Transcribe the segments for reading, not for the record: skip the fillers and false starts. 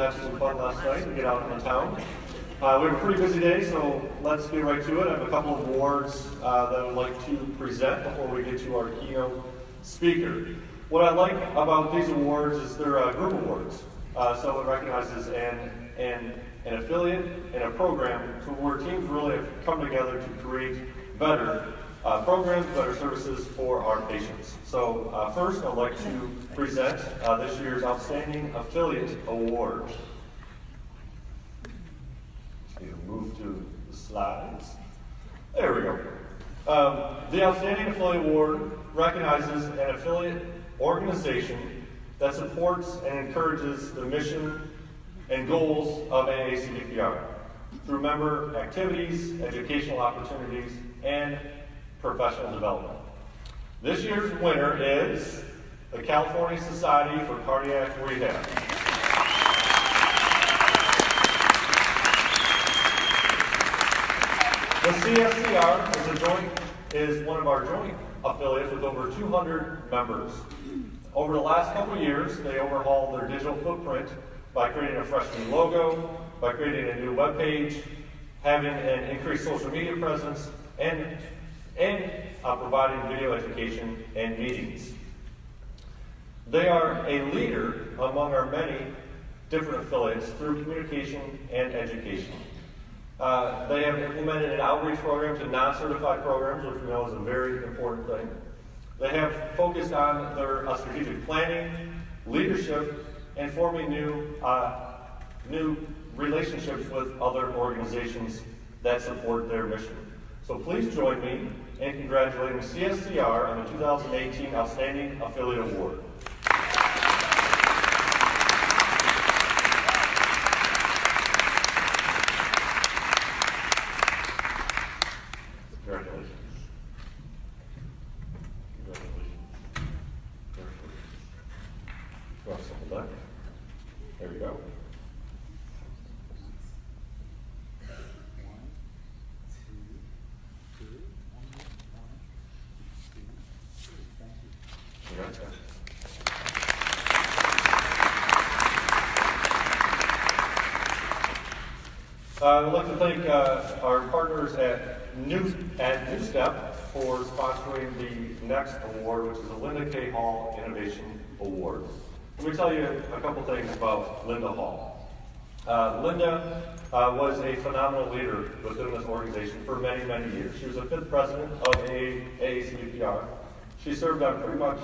have some fun last night and get out in the town. We have a pretty busy day, so let's get right to it. I have a couple of awards that I would like to present before we get to our keynote speaker. What I like about these awards is they're group awards. So it recognizes an affiliate and a program where teams really have come together to create better programs, better services for our patients. So first, I'd like to present this year's Outstanding Affiliate Award. Just need to move to the slides. There we go. The Outstanding Affiliate Award recognizes an affiliate organization that supports and encourages the mission and goals of AACVPR through member activities, educational opportunities, and professional development. This year's winner is the California Society for Cardiac Rehab. The CFCR is one of our joint affiliates with over 200 members. Over the last couple of years, they overhauled their digital footprint by creating a fresh new logo, by creating a new webpage, having an increased social media presence, and providing video education and meetings. They are a leader among our many different affiliates through communication and education. They have implemented an outreach program to non-certified programs, which we know is a very important thing. They have focused on their strategic planning, leadership, and forming new relationships with other organizations that support their mission. So please join me in congratulating CSCR on the 2018 Outstanding Affiliate Award. Congratulations. Drop something back. There you go. I'd like to thank our partners at New Step for sponsoring the next award, which is the Linda K. Hall Innovation Award. Let me tell you a couple things about Linda Hall. Linda was a phenomenal leader within this organization for many, many years. She was the 5th president of AACVPR. She served on pretty much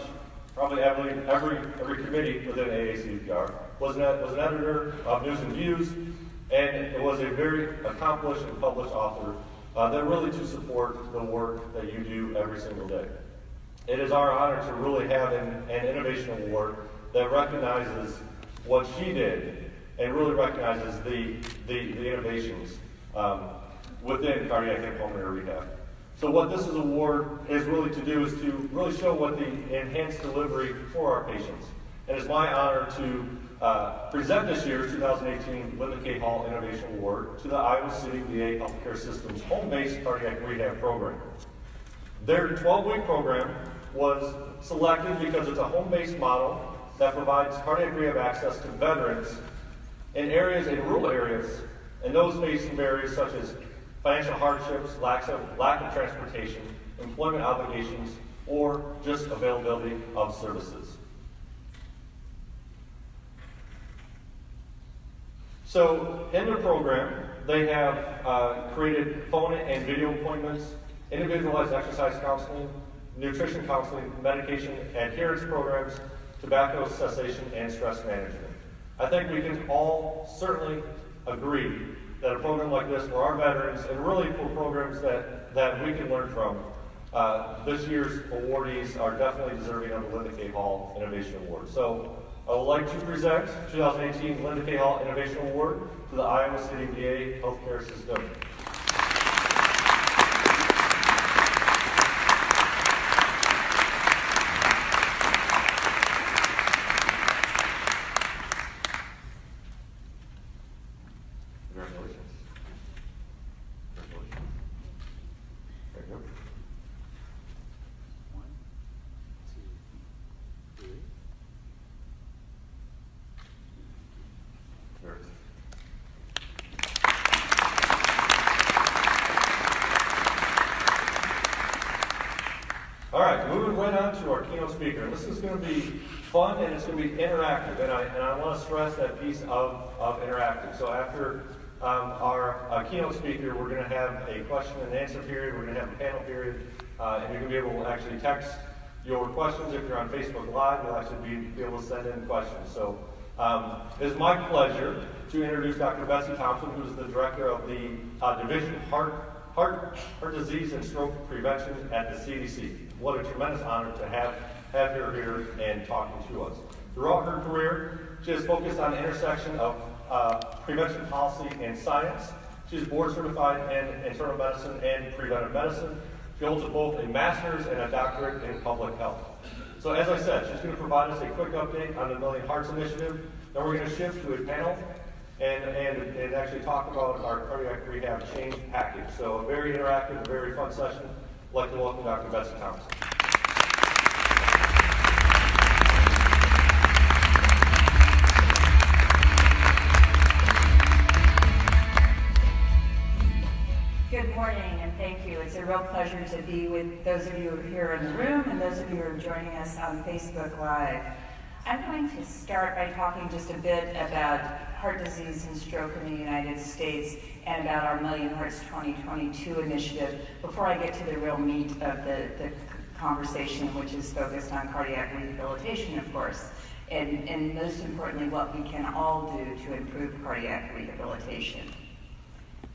probably every committee within AACVPR. Was an editor of News and Views, and it was a very accomplished and published author that really do support the work that you do every single day. It is our honor to really have an innovation award that recognizes what she did and really recognizes the innovations within cardiac and pulmonary rehab. So what this award is really to do is to really show what the enhanced delivery for our patients. And it's my honor to present this year's 2018 Linda K. Hall Innovation Award to the Iowa City VA Healthcare System's home-based cardiac rehab program. Their 12-week program was selected because it's a home-based model that provides cardiac rehab access to veterans in rural areas, and those facing barriers such as financial hardships, lack of transportation, employment obligations, or just availability of services. So in their program, they have created phone and video appointments, individualized exercise counseling, nutrition counseling, medication adherence programs, tobacco cessation, and stress management. I think we can all certainly agree that a program like this for our veterans, and really for programs that we can learn from, this year's awardees are definitely deserving of the Linda K. Hall Innovation Award. So I would like to present 2018 Linda K. Hall Innovation Award to the Iowa City VA Healthcare System. keynote speaker. This is going to be fun and it's going to be interactive, and I want to stress that piece of interactive. So after our keynote speaker, we're going to have a question and answer period, we're going to have a panel period, and you're going to be able to actually text your questions. If you're on Facebook Live, you'll actually be able to send in questions. So it is my pleasure to introduce Dr. Benson Thompson, who is the director of the Division of Heart Disease and Stroke Prevention at the CDC. What a tremendous honor to have her here and talking to us. Throughout her career, she has focused on the intersection of prevention policy and science. She is board certified in internal medicine and preventive medicine. She holds both a master's and a doctorate in public health. So as I said, she's going to provide us a quick update on the Million Hearts Initiative. Then we're going to shift to a panel and actually talk about our cardiac rehab change package. So a very interactive, very fun session. I'd like to welcome Dr. Benson Thompson. Good morning, and thank you. It's a real pleasure to be with those of you who are here in the room and those of you who are joining us on Facebook Live. I'm going to start by talking just a bit about heart disease and stroke in the United States and about our Million Hearts 2022 initiative before I get to the real meat of the conversation, which is focused on cardiac rehabilitation, of course, and most importantly, what we can all do to improve cardiac rehabilitation.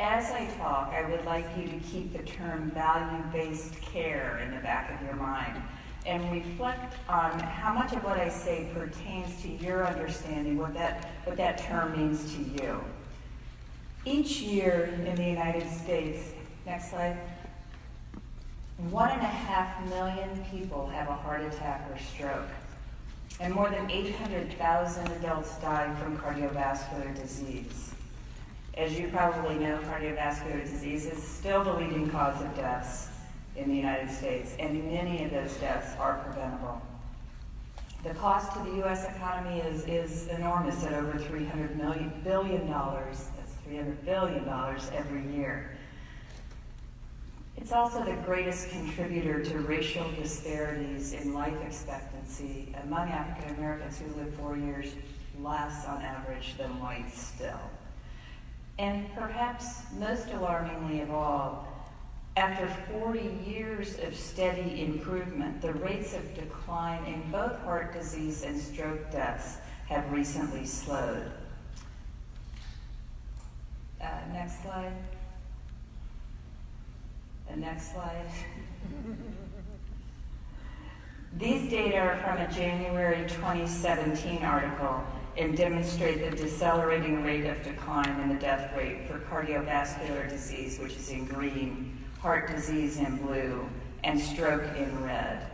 As I talk, I would like you to keep the term value-based care in the back of your mind and reflect on how much of what I say pertains to your understanding, what that term means to you. Each year in the United States, next slide, 1.5 million people have a heart attack or stroke, and more than 800,000 adults die from cardiovascular disease. As you probably know, cardiovascular disease is still the leading cause of deaths in the United States, and many of those deaths are preventable. The cost to the U.S. economy is enormous at over $300 billion. That's $300 billion every year. It's also the greatest contributor to racial disparities in life expectancy among African Americans who live 4 years less on average than whites still. And perhaps most alarmingly of all, after 40 years of steady improvement, the rates of decline in both heart disease and stroke deaths have recently slowed. Next slide. The next slide. These data are from a January 2017 article and demonstrate the decelerating rate of decline in the death rate for cardiovascular disease, which is in green, heart disease in blue, and stroke in red.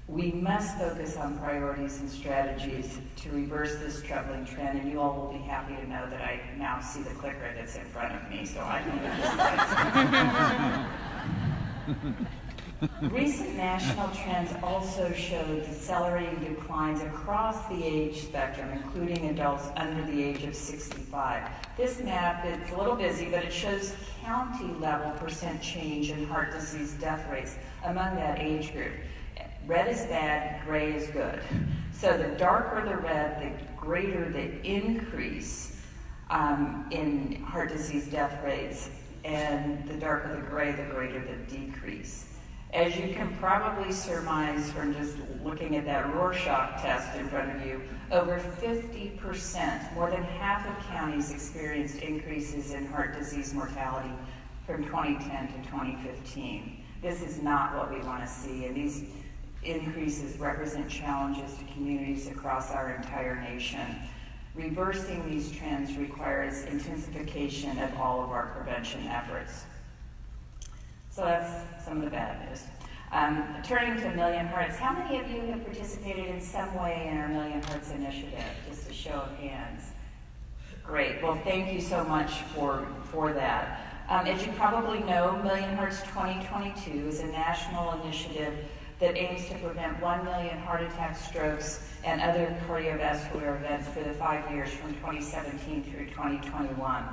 We must focus on priorities and strategies to reverse this troubling trend, and you all will be happy to know that I now see the clicker that's in front of me, so I can use this. Recent national trends also show decelerating declines across the age spectrum, including adults under the age of 65. This map is a little busy, but it shows county-level % change in heart disease death rates among that age group. Red is bad, gray is good. So the darker the red, the greater the increase in heart disease death rates, and the darker the gray, the greater the decrease. As you can probably surmise from just looking at that Rorschach test in front of you, over 50%, more than half of counties experienced increases in heart disease mortality from 2010 to 2015. This is not what we want to see, and these increases represent challenges to communities across our entire nation. Reversing these trends requires intensification of all of our prevention efforts. So that's some of the bad news. Turning to Million Hearts, how many of you have participated in some way in our Million Hearts initiative? Just a show of hands. Great. Well, thank you so much for that. As you probably know, Million Hearts 2022 is a national initiative that aims to prevent 1 million heart attacks, strokes, and other cardiovascular events for the 5 years from 2017 through 2021.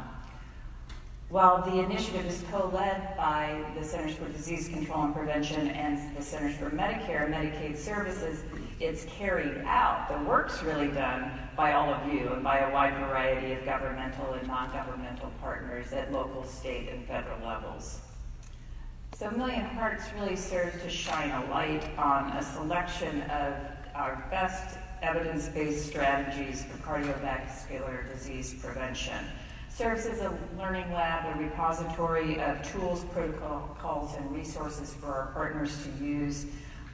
While the initiative is co-led by the Centers for Disease Control and Prevention and the Centers for Medicare and Medicaid Services, it's carried out. The work's really done by all of you and by a wide variety of governmental and non-governmental partners at local, state, and federal levels. So Million Hearts really serves to shine a light on a selection of our best evidence-based strategies for cardiovascular disease prevention. Serves as a learning lab, a repository of tools, protocols, and resources for our partners to use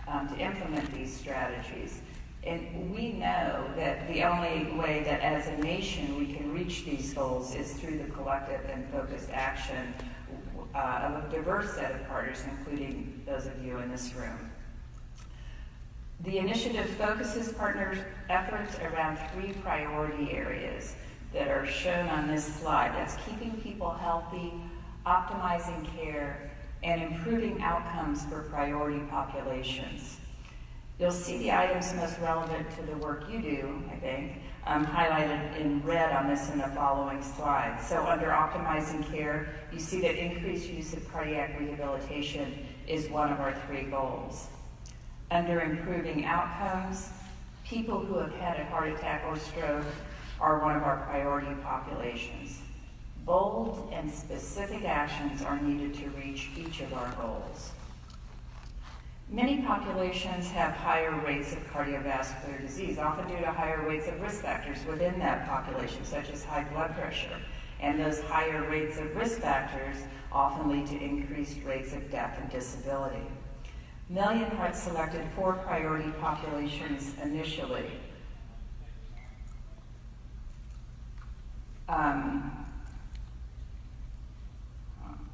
to implement these strategies. And we know that the only way that as a nation we can reach these goals is through the collective and focused action of a diverse set of partners, including those of you in this room. The initiative focuses partners' efforts around 3 priority areas that are shown on this slide. That's keeping people healthy, optimizing care, and improving outcomes for priority populations. You'll see the items most relevant to the work you do, I think, highlighted in red on this in the following slides. So under optimizing care, you see that increased use of cardiac rehabilitation is one of our 3 goals. Under improving outcomes, people who have had a heart attack or stroke are one of our priority populations. Bold and specific actions are needed to reach each of our goals. Many populations have higher rates of cardiovascular disease, often due to higher rates of risk factors within that population, such as high blood pressure. And those higher rates of risk factors often lead to increased rates of death and disability. Million Hearts selected 4 priority populations initially.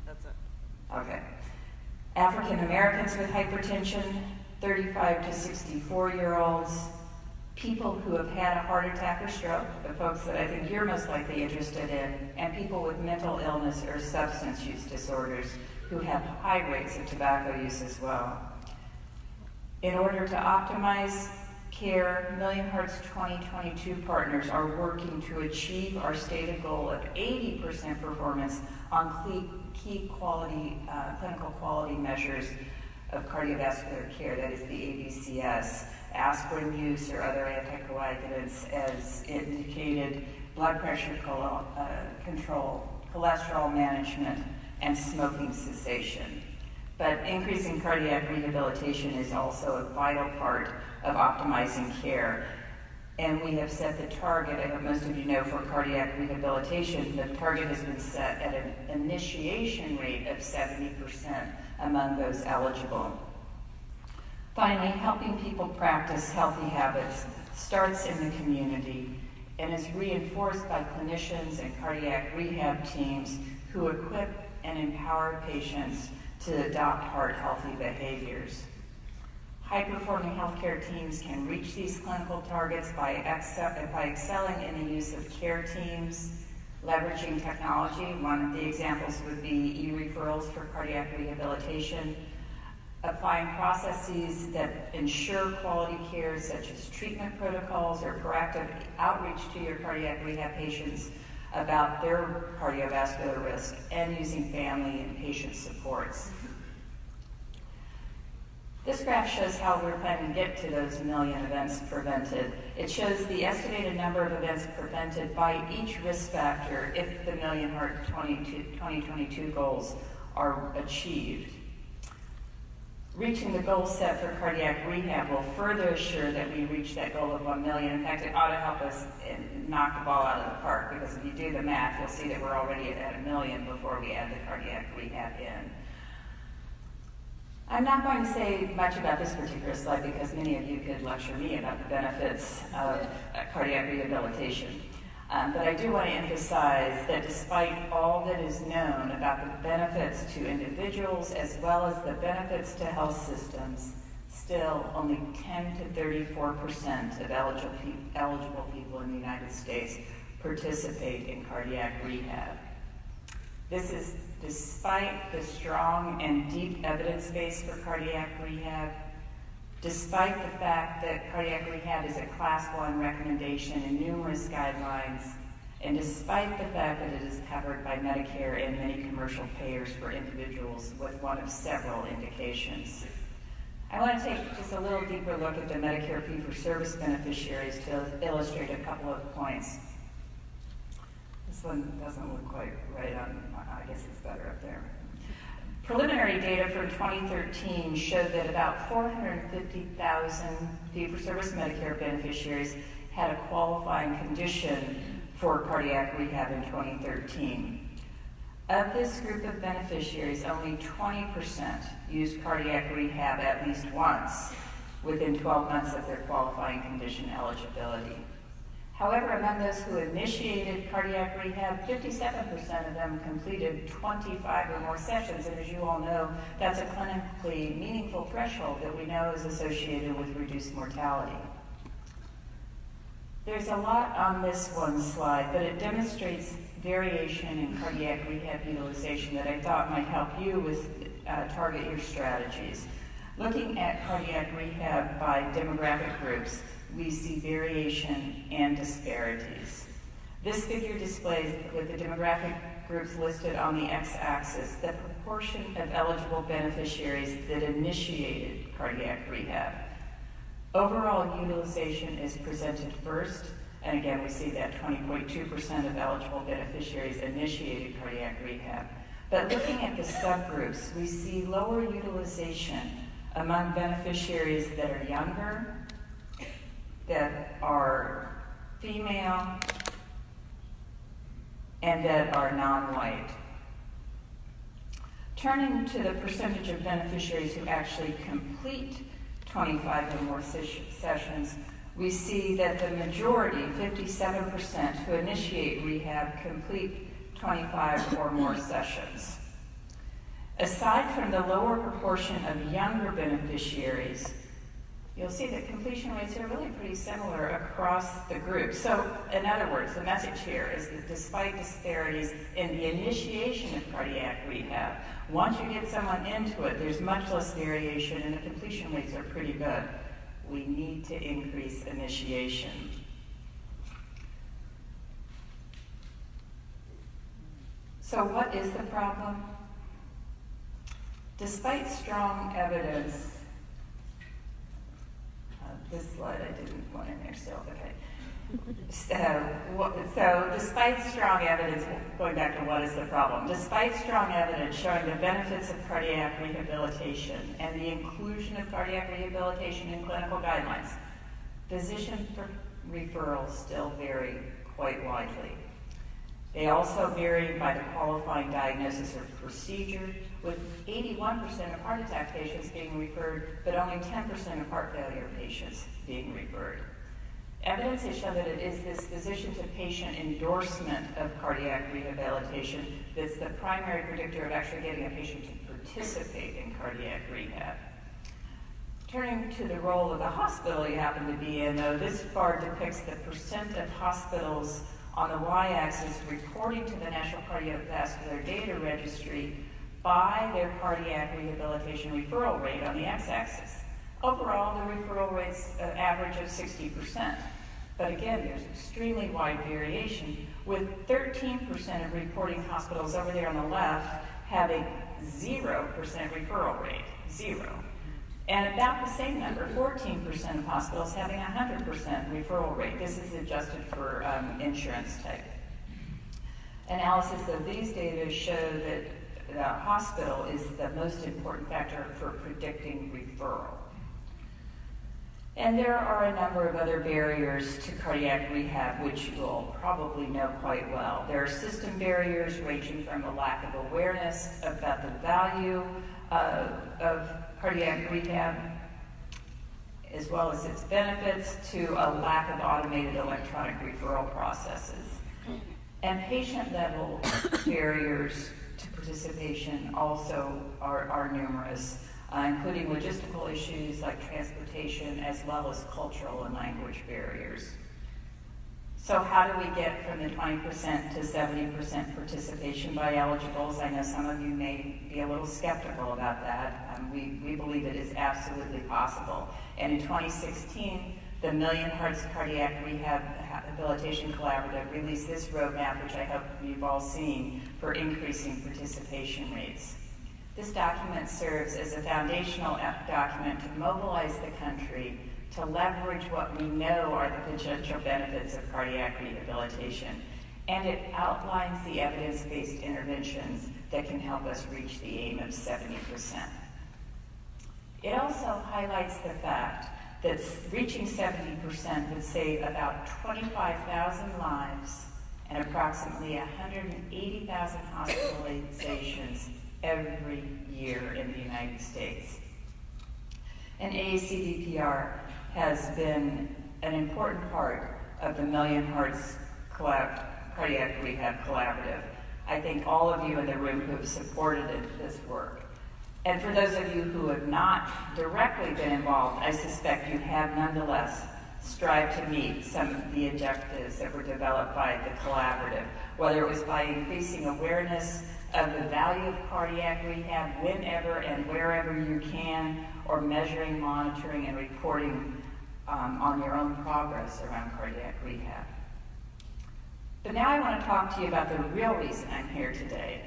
That's it. Okay. African Americans with hypertension, 35 to 64-year-olds, people who have had a heart attack or stroke, the folks that I think you're most likely interested in, and people with mental illness or substance use disorders who have high rates of tobacco use as well. In order to optimize care, Million Hearts 2022 partners are working to achieve our stated goal of 80% performance on key quality, clinical quality measures of cardiovascular care, that is the ABCS, aspirin use or other anticoagulants as indicated, blood pressure control, cholesterol management, and smoking cessation. But increasing cardiac rehabilitation is also a vital part of optimizing care. And we have set the target, I hope most of you know, for cardiac rehabilitation, the target has been set at an initiation rate of 70% among those eligible. Finally, helping people practice healthy habits starts in the community and is reinforced by clinicians and cardiac rehab teams who equip and empower patients to adopt heart-healthy behaviors. High-performing healthcare teams can reach these clinical targets by excelling in the use of care teams, leveraging technology. One of the examples would be e-referrals for cardiac rehabilitation, applying processes that ensure quality care, such as treatment protocols or proactive outreach to your cardiac rehab patients about their cardiovascular risk, and using family and patient supports. This graph shows how we're planning to get to those 1 million events prevented. It shows the estimated number of events prevented by each risk factor if the Million Heart 2022 goals are achieved. Reaching the goal set for cardiac rehab will further assure that we reach that goal of 1 million. In fact, it ought to help us knock the ball out of the park, because if you do the math, you'll see that we're already at 1 million before we add the cardiac rehab in. I'm not going to say much about this particular slide because many of you could lecture me about the benefits of cardiac rehabilitation. But I do want to emphasize that despite all that is known about the benefits to individuals as well as the benefits to health systems, still only 10 to 34% of eligible people in the United States participate in cardiac rehab. This is despite the strong and deep evidence base for cardiac rehab, despite the fact that cardiac rehab is a Class 1 recommendation in numerous guidelines, and despite the fact that it is covered by Medicare and many commercial payers for individuals with one of several indications. I want to take just a little deeper look at the Medicare fee-for-service beneficiaries to illustrate a couple of points. This one doesn't look quite right on, I guess it's better up there. Preliminary data from 2013 showed that about 450,000 fee-for-service Medicare beneficiaries had a qualifying condition for cardiac rehab in 2013. Of this group of beneficiaries, only 20% used cardiac rehab at least once within 12 months of their qualifying condition eligibility. However, among those who initiated cardiac rehab, 57% of them completed 25 or more sessions, and as you all know, that's a clinically meaningful threshold that we know is associated with reduced mortality. There's a lot on this one slide, but it demonstrates variation in cardiac rehab utilization that I thought might help you with target your strategies. Looking at cardiac rehab by demographic groups, we see variation and disparities. This figure displays, with the demographic groups listed on the x-axis, the proportion of eligible beneficiaries that initiated cardiac rehab. Overall utilization is presented first, and again we see that 20.2% of eligible beneficiaries initiated cardiac rehab. But looking at the subgroups, we see lower utilization among beneficiaries that are younger, that are female, and that are non-white. Turning to the percentage of beneficiaries who actually complete 25 or more sessions, we see that the majority, 57%, who initiate rehab complete 25 or more sessions. Aside from the lower proportion of younger beneficiaries, you'll see that completion rates are really pretty similar across the group. So, in other words, the message here is that despite disparities in the initiation of cardiac rehab, once you get someone into it, there's much less variation and the completion rates are pretty good. We need to increase initiation. So what is the problem? Despite strong evidence, this slide I didn't want in there still, okay. So despite strong evidence, going back to what is the problem, despite strong evidence showing the benefits of cardiac rehabilitation and the inclusion of cardiac rehabilitation in clinical guidelines, physician referrals still vary quite widely. They also vary by the qualifying diagnosis or procedure, with 81% of heart attack patients being referred, but only 10% of heart failure patients being referred. Evidence has shown that it is this physician-to-patient endorsement of cardiac rehabilitation that's the primary predictor of actually getting a patient to participate in cardiac rehab. Turning to the role of the hospital you happen to be in, though, this bar depicts the percent of hospitals on the y-axis reporting to the National Cardiovascular Data Registry by their cardiac rehabilitation referral rate on the x-axis. Overall, the referral rate's average of 60%. But again, there's extremely wide variation, with 13% of reporting hospitals over there on the left having 0% referral rate, 0. And about the same number, 14% of hospitals having 100% referral rate. This is adjusted for insurance type. Analysis of these data show that the hospital is the most important factor for predicting referral. And there are a number of other barriers to cardiac rehab, which you will probably know quite well. There are system barriers ranging from a lack of awareness about the value of cardiac rehab, as well as its benefits, to a lack of automated electronic referral processes. And patient-level barriers to participation also are numerous, including logistical issues like transportation, as well as cultural and language barriers. So how do we get from the 20% to 70% participation by eligibles? I know some of you may be a little skeptical about that. We believe it is absolutely possible. And in 2016, the Million Hearts Cardiac Rehabilitation Collaborative released this roadmap, which I hope you've all seen, for increasing participation rates. This document serves as a foundational document to mobilize the country to leverage what we know are the potential benefits of cardiac rehabilitation. And it outlines the evidence-based interventions that can help us reach the aim of 70%. It also highlights the fact that reaching 70% would save about 25,000 lives and approximately 180,000 hospitalizations every year in the United States. And AACVPR has been an important part of the Million Hearts Cardiac Rehab Collaborative. I thank all of you in the room who have supported this work. And for those of you who have not directly been involved, I suspect you have nonetheless strived to meet some of the objectives that were developed by the collaborative, whether it was by increasing awareness of the value of cardiac rehab whenever and wherever you can, or measuring, monitoring, and reporting on your own progress around cardiac rehab. But now I want to talk to you about the real reason I'm here today.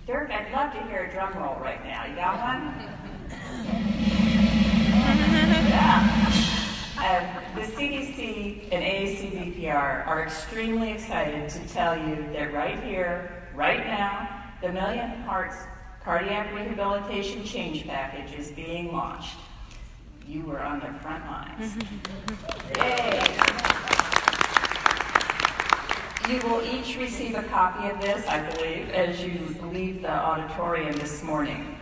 Dirk, I'd love to hear a drum roll right now. You got one? Yeah. The CDC and AACVPR are extremely excited to tell you that right here, right now, the Million Hearts Cardiac Rehabilitation Change Package is being launched. You were on the front lines. Yay! You will each receive a copy of this, I believe, as you leave the auditorium this morning.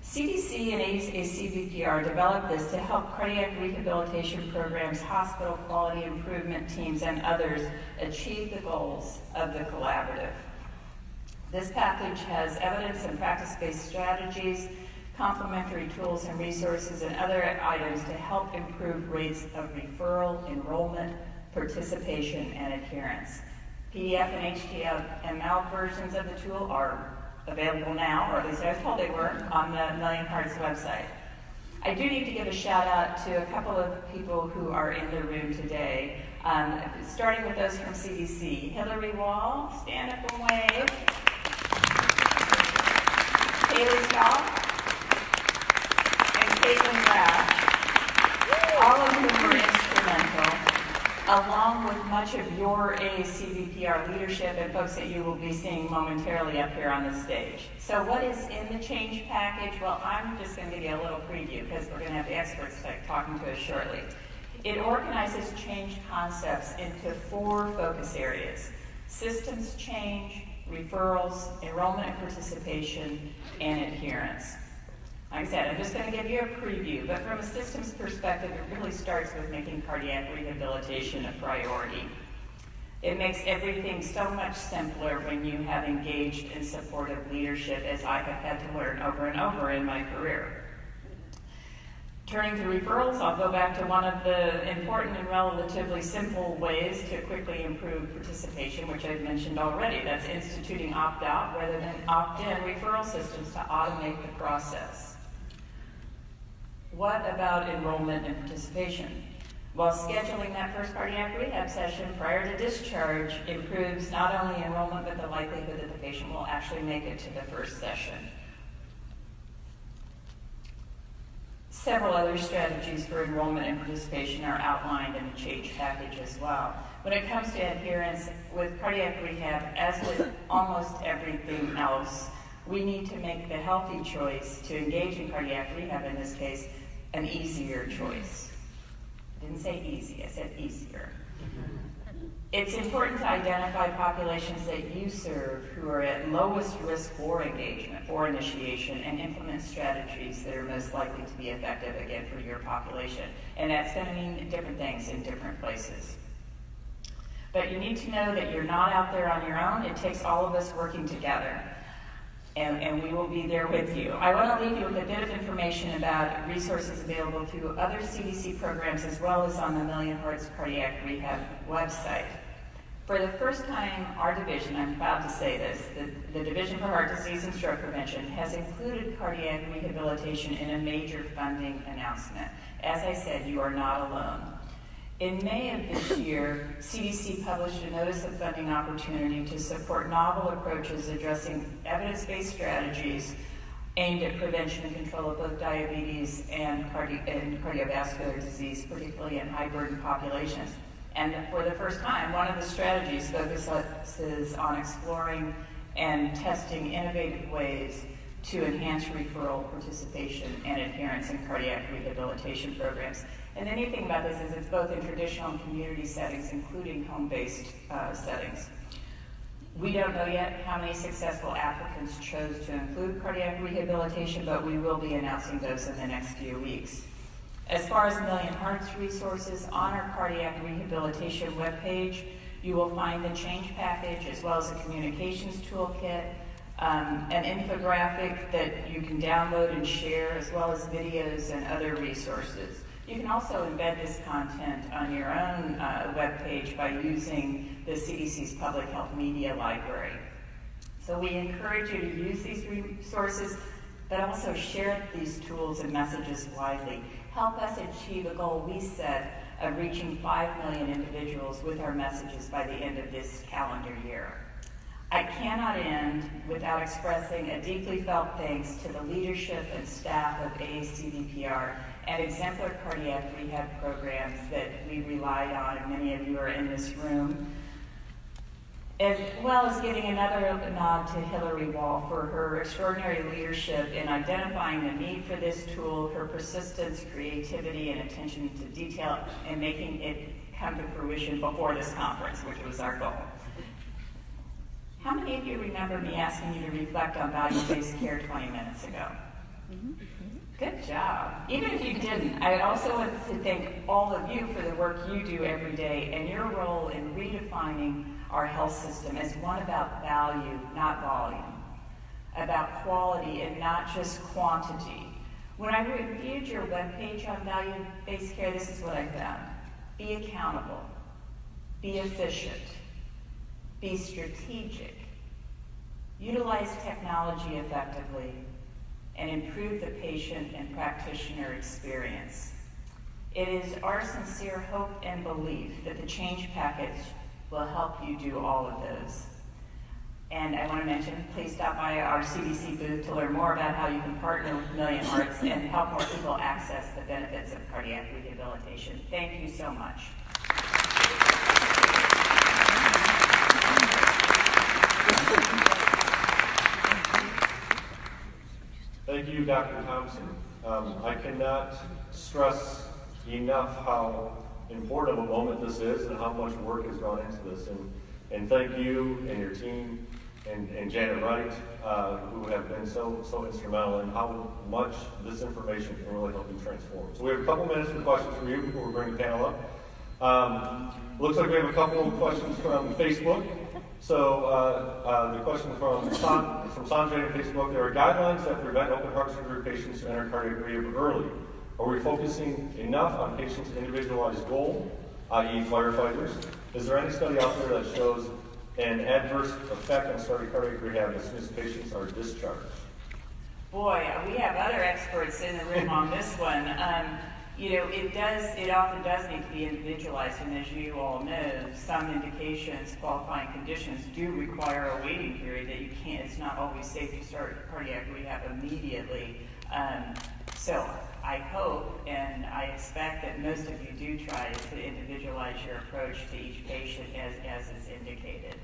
CDC and AACVPR developed this to help cardiac rehabilitation programs, hospital quality improvement teams, and others achieve the goals of the collaborative. This package has evidence and practice-based strategies, complementary tools and resources, and other items to help improve rates of referral, enrollment, participation, and adherence. PDF and HTML versions of the tool are available now, or at least I was told they were, on the Million Hearts website. I do need to give a shout out to a couple of people who are in the room today, starting with those from CDC. Hillary Wall, stand up and wave. Haley Shaw, and Caitlin Rath, all of whom were instrumental, along with much of your AACVPR leadership and folks that you will be seeing momentarily up here on the stage. So what is in the change package? Well, I'm just going to give you a little preview because we're going to have the experts talking to us shortly. It organizes change concepts into 4 focus areas: systems change, referrals, enrollment and participation, and adherence. Like I said, I'm just going to give you a preview, but from a systems perspective, it really starts with making cardiac rehabilitation a priority. It makes everything so much simpler when you have engaged in supportive leadership, as I have had to learn over and over in my career. Turning to referrals, I'll go back to one of the important and relatively simple ways to quickly improve participation, which I've mentioned already. That's instituting opt-out rather than opt-in referral systems to automate the process. What about enrollment and participation? Well, scheduling that first cardiac rehab session prior to discharge improves not only enrollment, but the likelihood that the patient will actually make it to the first session. Several other strategies for enrollment and participation are outlined in the change package as well. When it comes to adherence, with cardiac rehab, as with almost everything else, we need to make the healthy choice to engage in cardiac rehab, in this case, an easier choice. I didn't say easy, I said easier. It's important to identify populations that you serve who are at lowest risk for engagement or initiation and implement strategies that are most likely to be effective, again, for your population. And that's going to mean different things in different places. But you need to know that you're not out there on your own. It takes all of us working together. And we will be there with you. I want to leave you with a bit of information about resources available through other CDC programs as well as on the Million Hearts Cardiac Rehab website. For the first time, our division, I'm proud to say this, the Division for Heart Disease and Stroke Prevention has included cardiac rehabilitation in a major funding announcement. As I said, you are not alone. In May of this year, CDC published a notice of funding opportunity to support novel approaches addressing evidence-based strategies aimed at prevention and control of both diabetes and cardiovascular disease, particularly in high-burden populations. And for the first time, one of the strategies focuses on exploring and testing innovative ways to enhance referral participation and adherence in cardiac rehabilitation programs. And the neat thing about this is it's both in traditional and community settings, including home-based settings. We don't know yet how many successful applicants chose to include cardiac rehabilitation, but we will be announcing those in the next few weeks. As far as Million Hearts resources, on our cardiac rehabilitation webpage, you will find the change package as well as a communications toolkit, an infographic that you can download and share, as well as videos and other resources. You can also embed this content on your own webpage by using the CDC's Public Health Media Library. So we encourage you to use these resources, but also share these tools and messages widely. Help us achieve a goal we set of reaching 5 million individuals with our messages by the end of this calendar year. I cannot end without expressing a deeply felt thanks to the leadership and staff of AACVPR and exemplar cardiac rehab programs that we relied on, and many of you are in this room, as well as giving another nod to Hillary Wall for her extraordinary leadership in identifying the need for this tool, her persistence, creativity, and attention to detail, and making it come to fruition before this conference, which was our goal. How many of you remember me asking you to reflect on value-based care 20 minutes ago? Good job. Even if you didn't, I also want to thank all of you for the work you do every day and your role in redefining our health system as one about value, not volume, about quality and not just quantity. When I reviewed your webpage on value-based care, this is what I found. Be accountable, be efficient, be strategic, utilize technology effectively, and improve the patient and practitioner experience. It is our sincere hope and belief that the change package will help you do all of those. And I want to mention, please stop by our CDC booth to learn more about how you can partner with Million Hearts and help more people access the benefits of cardiac rehabilitation. Thank you so much. Thank you, Dr. Thompson. I cannot stress enough how important of a moment this is and how much work has gone into this. And thank you and your team and Janet Wright, who have been so instrumental in how much this information can really help you transform. So we have a couple minutes for questions from you before we bring the panel up. Looks like we have a couple of questions from Facebook. So the question from Sanjay on Facebook: there are guidelines that prevent open heart surgery patients to enter cardiac rehab early. Are we focusing enough on patients' individualized goal, i.e. firefighters? Is there any study out there that shows an adverse effect on starting cardiac rehab as soon as patients are discharged? Boy, we have other experts in the room on this one. It often does need to be individualized, and as you all know, some indications, qualifying conditions do require a waiting period that you can't, it's not always safe to start cardiac rehab immediately. So I hope and I expect that most of you do try to individualize your approach to each patient as is indicated.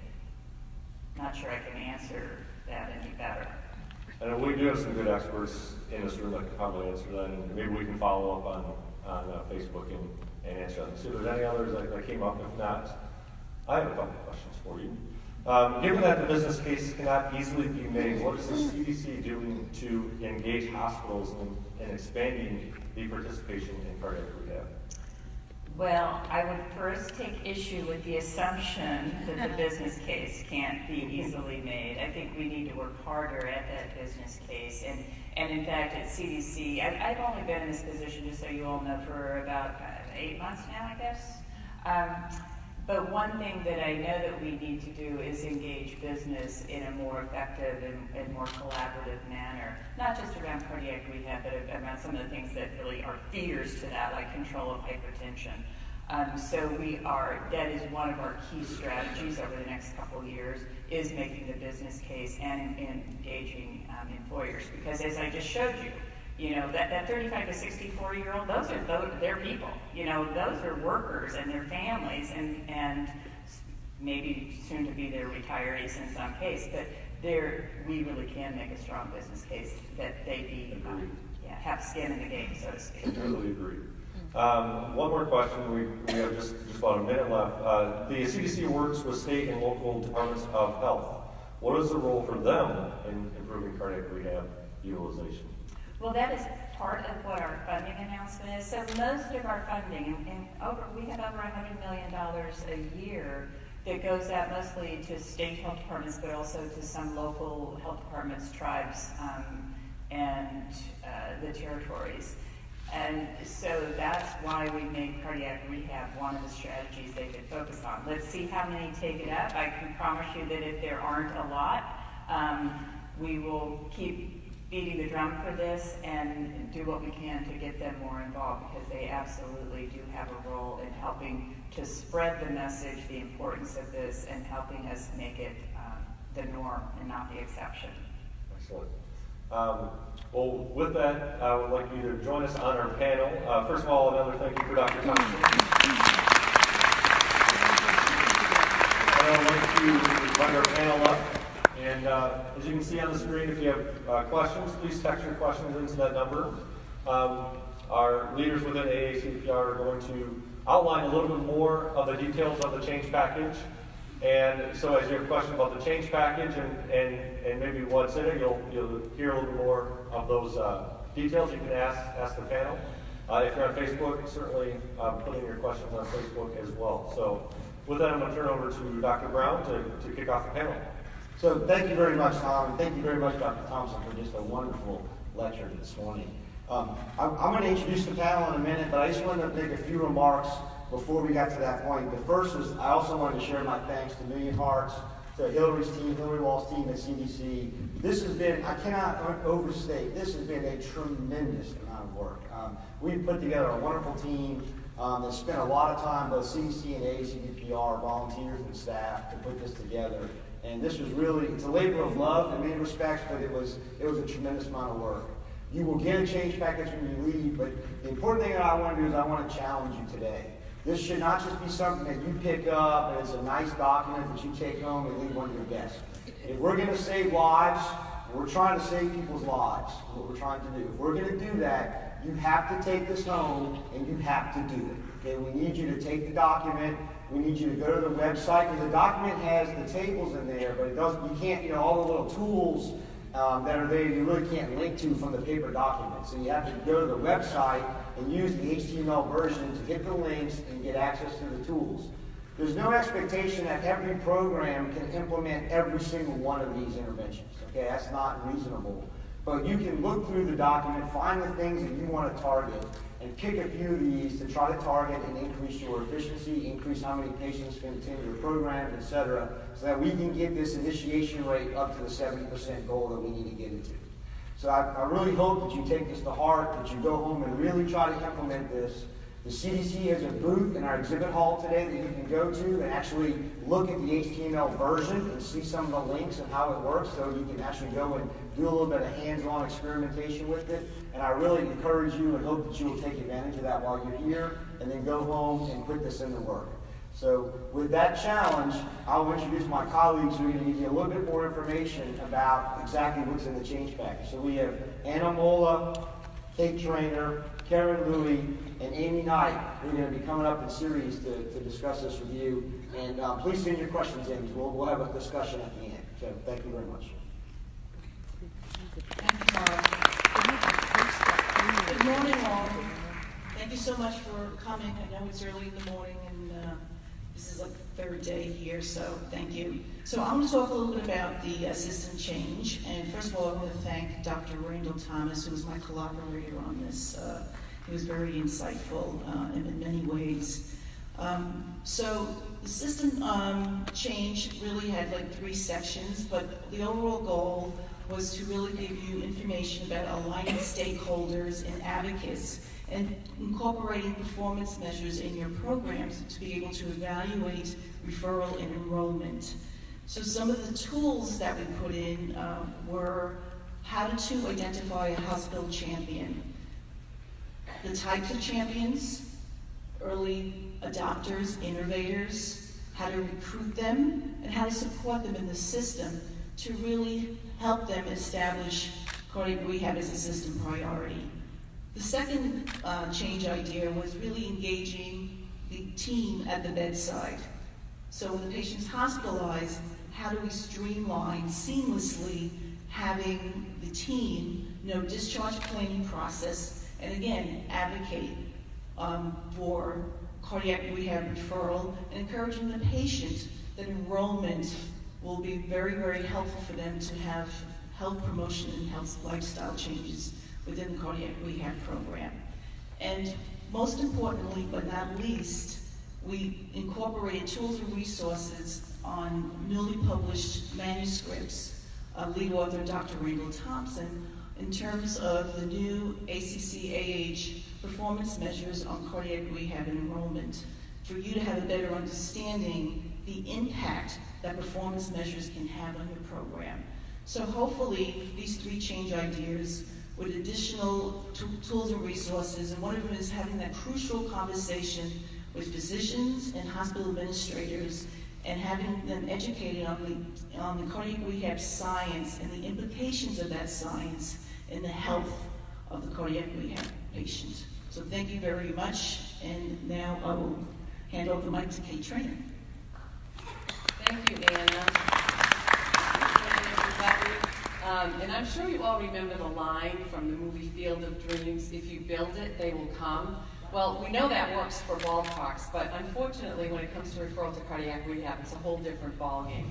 Not sure I can answer that any better. And we do have some good experts in this room that can probably answer that, and maybe we can follow up on Facebook and answer them. See if there's any others that came up. If not, I have a couple of questions for you. Given that the business case cannot easily be made, what is the CDC doing to engage hospitals in expanding the participation in cardiac rehab? Well, I would first take issue with the assumption that the business case can't be easily made. I think we need to work harder at that business case. And in fact, at CDC, I've only been in this position, just so you all know, for about 8 months now, I guess. But one thing that I know that we need to do is engage business in a more effective and more collaborative manner, not just around cardiac rehab, but around some of the things that really are feeders to that, like control of hypertension. So that is one of our key strategies over the next couple of years, is making the business case and engaging employers. Because as I just showed you, that 35 to 64-year-old, they're people. Those are workers and their families, and maybe soon to be their retirees in some case. But we really can make a strong business case that they have skin in the game, so to speak. I totally agree. One more question. We have just about a minute left. The CDC works with state and local departments of health. What is the role for them in improving cardiac rehab utilization? Well, that is part of what our funding announcement is. So most of our funding, we have over $100 million a year that goes out mostly to state health departments, but also to some local health departments, tribes, and the territories. And so that's why we made cardiac rehab one of the strategies they could focus on. Let's see how many take it up. I can promise you that if there aren't a lot, we will keep beating the drum for this and do what we can to get them more involved, because they absolutely do have a role in helping to spread the message, the importance of this, and helping us make it the norm and not the exception. Excellent. Well, with that, I would like you to join us on our panel. First of all, another thank you for Dr. Thompson. And I would like to invite our panel up. And as you can see on the screen, if you have questions, please text your questions into that number. Our leaders within AACVPR are going to outline a little bit more of the details of the change package. And so as you have a question about the change package and maybe what's in it, you'll hear a little bit more of those details. You can ask the panel. If you're on Facebook, certainly put in your questions on Facebook as well. So with that, I'm going to turn over to Dr. Brown to kick off the panel. So thank you very much, Tom, and thank you very much, Dr. Thompson, for just a wonderful lecture this morning. I'm going to introduce the panel in a minute, but I just wanted to make a few remarks before we got to that point. The first is I also wanted to share my thanks to Million Hearts, to Hillary's team, Hillary Wall's team at CDC. This has been, I cannot overstate, this has been a tremendous amount of work. We've put together a wonderful team that spent a lot of time, both CDC and AACVPR, volunteers and staff, to put this together. And this was really, it's a labor of love in many respects, but it was a tremendous amount of work. You will get a change package when you leave, but the important thing that I want to do is I want to challenge you today. This should not just be something that you pick up and it's a nice document that you take home and leave on your desk. If we're going to save lives, we're trying to save people's lives, what we're trying to do. If we're going to do that, you have to take this home and you have to do it. Okay, we need you to take the document. We need you to go to the website, because the document has the tables in there, but it doesn't. You can't, all the little tools that are there, you really can't link to from the paper document. So you have to go to the website and use the HTML version to hit the links and get access to the tools. There's no expectation that every program can implement every single one of these interventions. Okay, that's not reasonable. But you can look through the document, find the things that you want to target, and pick a few of these to try to target and increase your efficiency, increase how many patients can attend your program, et cetera, so that we can get this initiation rate up to the 70% goal that we need to get it to. So I really hope that you take this to heart, that you go home and really try to implement this. The CDC has a booth in our exhibit hall today that you can go to and actually look at the HTML version and see some of the links and how it works, so you can actually go and do a little bit of hands-on experimentation with it. And I really encourage you and hope that you will take advantage of that while you're here, and then go home and put this into work. So with that challenge, I'll introduce my colleagues who are going to give you a little bit more information about exactly what's in the change package. So we have Anna Mola, Kate Trainer, Karen Louie, and Amy Knight, who are going to be coming up in series to discuss this with you. And please send your questions in, because we'll have a discussion at the end. So thank you very much. Thank you, Mara. Good morning, all. Thank you so much for coming. I know it's early in the morning, and this is like the third day here, so thank you. So I'm going to talk a little bit about the system change. And first of all, I want to thank Dr. Randall Thomas, who was my collaborator on this. He was very insightful in many ways. So the system change really had like 3 sections, but the overall goal was to really give you information about aligning stakeholders and advocates and incorporating performance measures in your programs to be able to evaluate referral and enrollment. So some of the tools that we put in were how to identify a hospital champion, the types of champions, early adopters, innovators, how to recruit them, and how to support them in the system to really help them establish cardiac rehab as a system priority. The second change idea was really engaging the team at the bedside. So when the patient's hospitalized, how do we streamline seamlessly having the team know discharge planning process, and again, advocate for cardiac rehab referral, and encouraging the patient that enrollment will be very, very helpful for them to have health promotion and health lifestyle changes within the cardiac rehab program. And most importantly, but not least, we incorporated tools and resources on newly published manuscripts of lead author Dr. Benson Thompson in terms of the new AACVPR performance measures on cardiac rehab and enrollment, for you to have a better understanding the impact that performance measures can have on your program. So hopefully these three change ideas with additional tools and resources, and one of them is having that crucial conversation with physicians and hospital administrators and having them educated on the cardiac rehab science and the implications of that science in the health of the cardiac rehab patient. So thank you very much, and now I will hand over the mic to Kate Trainer. Thank you, Anna. And I'm sure you all remember the line from the movie Field of Dreams, if you build it, they will come. Well, we know that works for ballparks, but unfortunately when it comes to referral to cardiac rehab, it's a whole different ballgame.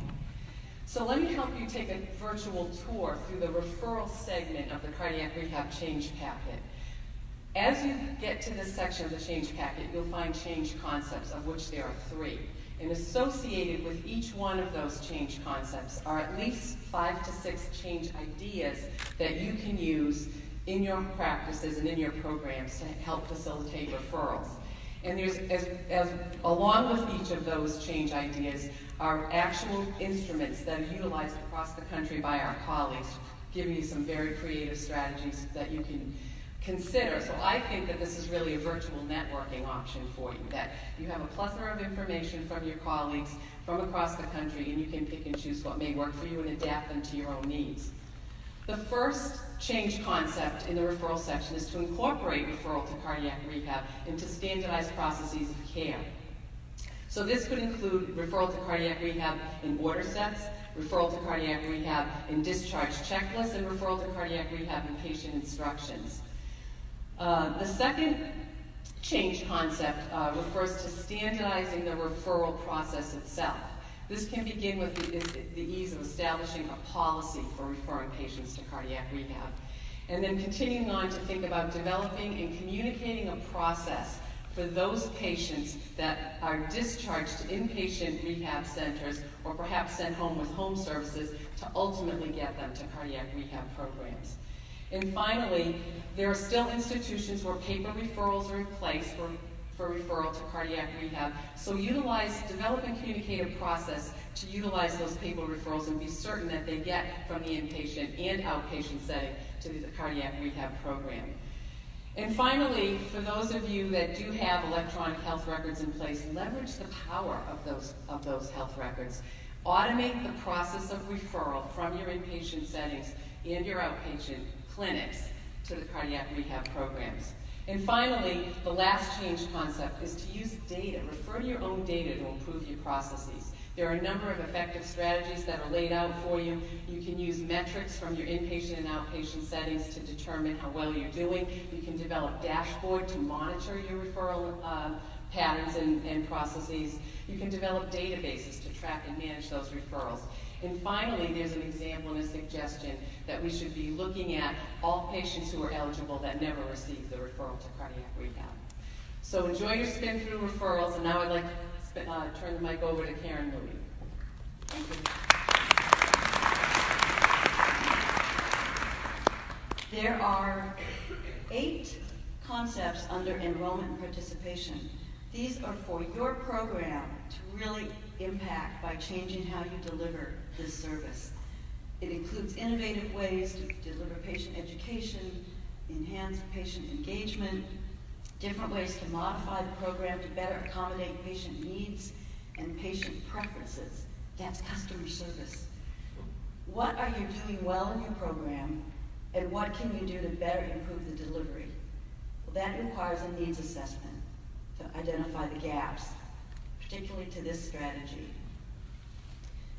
So let me help you take a virtual tour through the referral segment of the cardiac rehab change packet. As you get to this section of the change packet, you'll find change concepts, of which there are 3. And associated with each one of those change concepts are at least 5 to 6 change ideas that you can use in your practices and in your programs to help facilitate referrals. And there's, as along with each of those change ideas, are actual instruments that are utilized across the country by our colleagues, giving you some very creative strategies that you can consider. So I think that this is really a virtual networking option for you, that you have a plethora of information from your colleagues from across the country, and you can pick and choose what may work for you and adapt them to your own needs. The first change concept in the referral section is to incorporate referral to cardiac rehab into standardized processes of care. So this could include referral to cardiac rehab in order sets, referral to cardiac rehab in discharge checklists, and referral to cardiac rehab in patient instructions. The second change concept refers to standardizing the referral process itself. This can begin with the ease of establishing a policy for referring patients to cardiac rehab, and then continuing on to think about developing and communicating a process for those patients that are discharged to inpatient rehab centers or perhaps sent home with home services to ultimately get them to cardiac rehab programs. And finally, there are still institutions where paper referrals are in place for referral to cardiac rehab. So develop and communicate a process to utilize those paper referrals and be certain that they get from the inpatient and outpatient setting to the cardiac rehab program. And finally, for those of you that do have electronic health records in place, leverage the power of those health records. Automate the process of referral from your inpatient settings and your outpatient clinics to the cardiac rehab programs. And finally, the last change concept is to use data. Refer to your own data to improve your processes. There are a number of effective strategies that are laid out for you. You can use metrics from your inpatient and outpatient settings to determine how well you're doing. You can develop dashboard to monitor your referral patterns and processes. You can develop databases to track and manage those referrals. And finally, there's an example and a suggestion that we should be looking at all patients who are eligible that never received the referral to cardiac rehab. So enjoy your spin through referrals, and now I'd like to turn the mic over to Karen Louie. Thank you. There are 8 concepts under enrollment and participation. These are for your program to really impact by changing how you deliver this service. It includes innovative ways to deliver patient education, enhance patient engagement, different ways to modify the program to better accommodate patient needs and patient preferences. That's customer service. What are you doing well in your program, and what can you do to better improve the delivery? Well, that requires a needs assessment to identify the gaps, particularly to this strategy.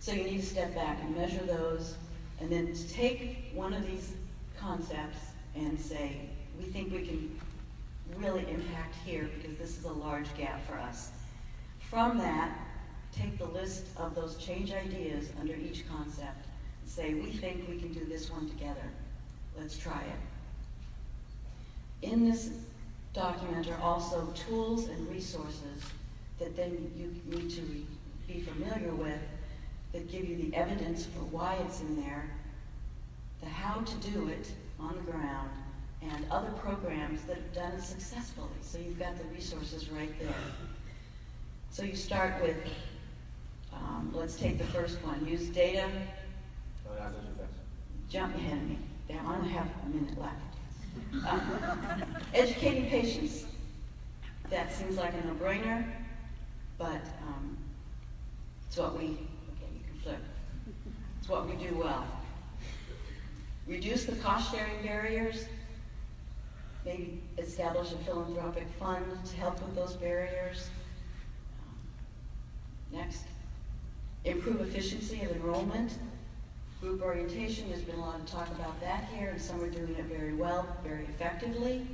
So you need to step back and measure those, and then take one of these concepts and say, we think we can really impact here because this is a large gap for us. From that, take the list of those change ideas under each concept and say, we think we can do this one together. Let's try it. In this document are also tools and resources that then you need to be familiar with that give you the evidence for why it's in there, the how to do it on the ground, and other programs that have done it successfully. So you've got the resources right there. So you start with, let's take the first one, use data. Jump ahead of me. I only have a minute left. Educating patients. That seems like a no-brainer, but it's what we, okay, you can flip. It's what we do well. Reduce the cost-sharing barriers. Maybe establish a philanthropic fund to help with those barriers. Next. Improve efficiency of enrollment. Group orientation, there's been a lot of talk about that here, and some are doing it very well, very effectively.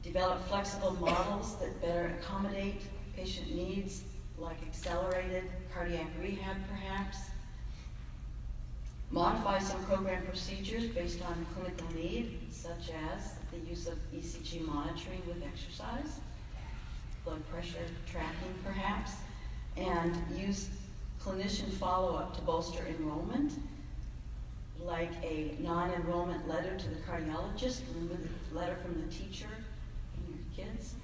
Develop flexible models that better accommodate patient needs, like accelerated cardiac rehab, perhaps. Modify some program procedures based on clinical need, such as the use of ECG monitoring with exercise, blood pressure tracking, perhaps, and use clinician follow-up to bolster enrollment, like a non-enrollment letter to the cardiologist, remember the letter from the teacher and your kids.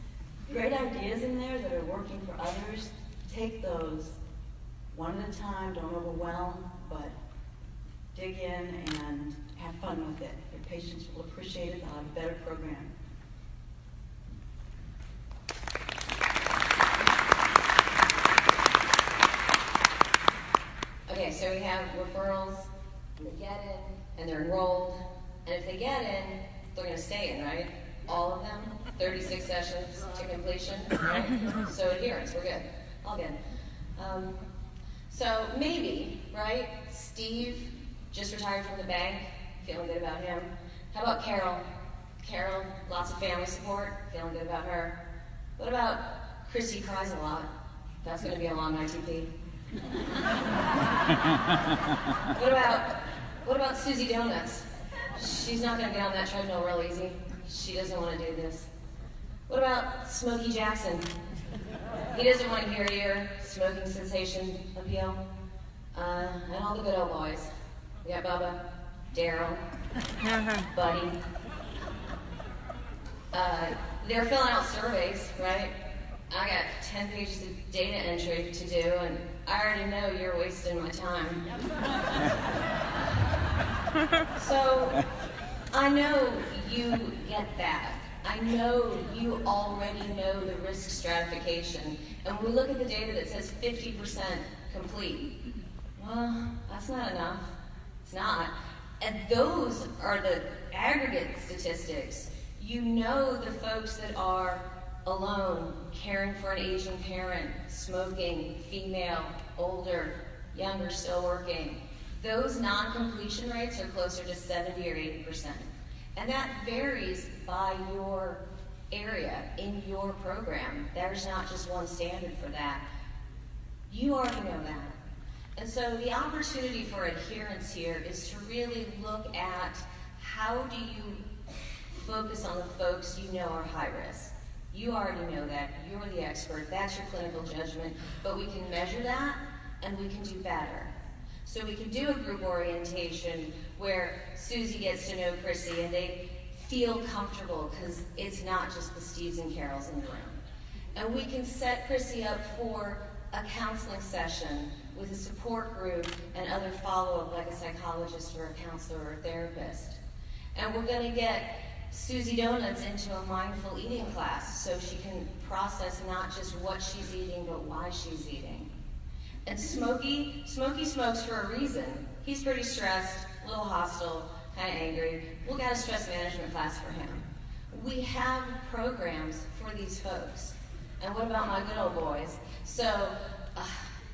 Great ideas in there that are working for others. Take those one at a time, don't overwhelm, but dig in and have fun with it. Your patients will appreciate it, they'll have a better program. Okay, so we have referrals, and they get in, and they're enrolled, and if they get in, they're going to stay in, right? All of them, 36 sessions to completion, right? So adherence, we're good, all good. So maybe, right, Steve just retired from the bank, feeling good about him. How about Carol? Carol, lots of family support, feeling good about her. What about Chrissy cries a lot? That's going to be a long ITP. What about Susie Donuts? She's not going to get on that treadmill real easy. She doesn't want to do this. What about Smokey Jackson? He doesn't want to hear your smoking cessation appeal. And all the good old boys. We got Bubba, Daryl, Buddy. They're filling out surveys, right? I got 10 pages of data entry to do, and I already know you're wasting my time. So, I know you get that. I know you already know the risk stratification. And when we look at the data that says 50% complete, well, that's not enough. It's not. And those are the aggregate statistics. You know the folks that are alone, caring for an aging parent, smoking, female, older, younger, still working. Those non-completion rates are closer to 70 or 80%. And that varies by your area, in your program. There's not just one standard for that. You already know that. And so the opportunity for adherence here is to really look at how do you focus on the folks you know are high risk. You already know that. You're the expert. That's your clinical judgment. But we can measure that, and we can do better. So we can do a group orientation where Susie gets to know Chrissy, and they feel comfortable, because it's not just the Steves and Carols in the room. And we can set Chrissy up for a counseling session with a support group and other follow-up, like a psychologist or a counselor or a therapist. And we're going to get Susie Donuts into a mindful eating class so she can process not just what she's eating, but why she's eating. And Smokey smokes for a reason. He's pretty stressed, a little hostile, kind of angry. We'll get a stress management class for him. We have programs for these folks. And what about my good old boys? So